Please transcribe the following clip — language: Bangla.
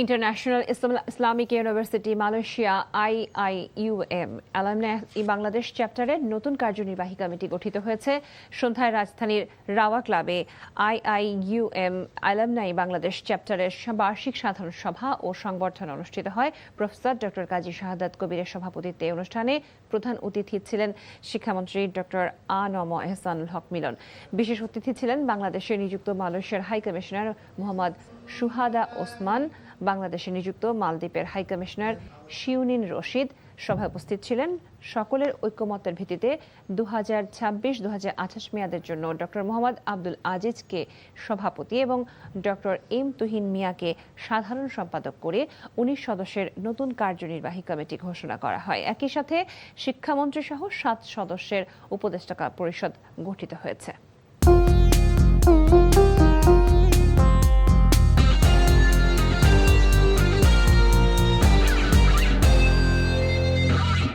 International Islamic university Malaysia IIUM alumni Bangladesh চ্যাপ্টারের নতুন কার্যনির্বাহী কমিটি গঠিত হয়েছে। সন্ধ্যায় রাজধানীর রাওয়া ক্লাবে IIUM অ্যালামনাই বাংলাদেশ চ্যাপ্টারের বার্ষিক সাধারণ সভা ও সংবর্ধনা অনুষ্ঠিত হয়। প্রফেসর ডক্টর কাজী শাহাদাত কবিরের সভাপতিত্বে অনুষ্ঠানে প্রধান অতিথি ছিলেন শিক্ষামন্ত্রী ডক্টর আ.ন.ম এহসানুল হক মিলন। বিশেষ অতিথি ছিলেন বাংলাদেশে নিযুক্ত মালয়েশিয়ার হাই কমিশনার মোহাম্মদ সুহাদা ওসমান, বাংলাদেশে নিযুক্ত মালদ্বীপের হাই কমিশনার শিউনিন রশিদ। সভায় উপস্থিত ছিলেন সকলের ঐকমত্যের ভিত্তিতে 2026-2028 মেয়াদের জন্য ডক্টর মোহাম্মদ আব্দুল আজিজকে সভাপতি এবং ডক্টর এম তুহিন মিয়াকে সাধারণ সম্পাদক করে 19 সদস্যের নতুন কার্যনির্বাহী কমিটি ঘোষণা করা হয়। একই সাথে শিক্ষামন্ত্রী সহ 7 সদস্যের উপদেষ্টা পরিষদ গঠিত হয়েছে।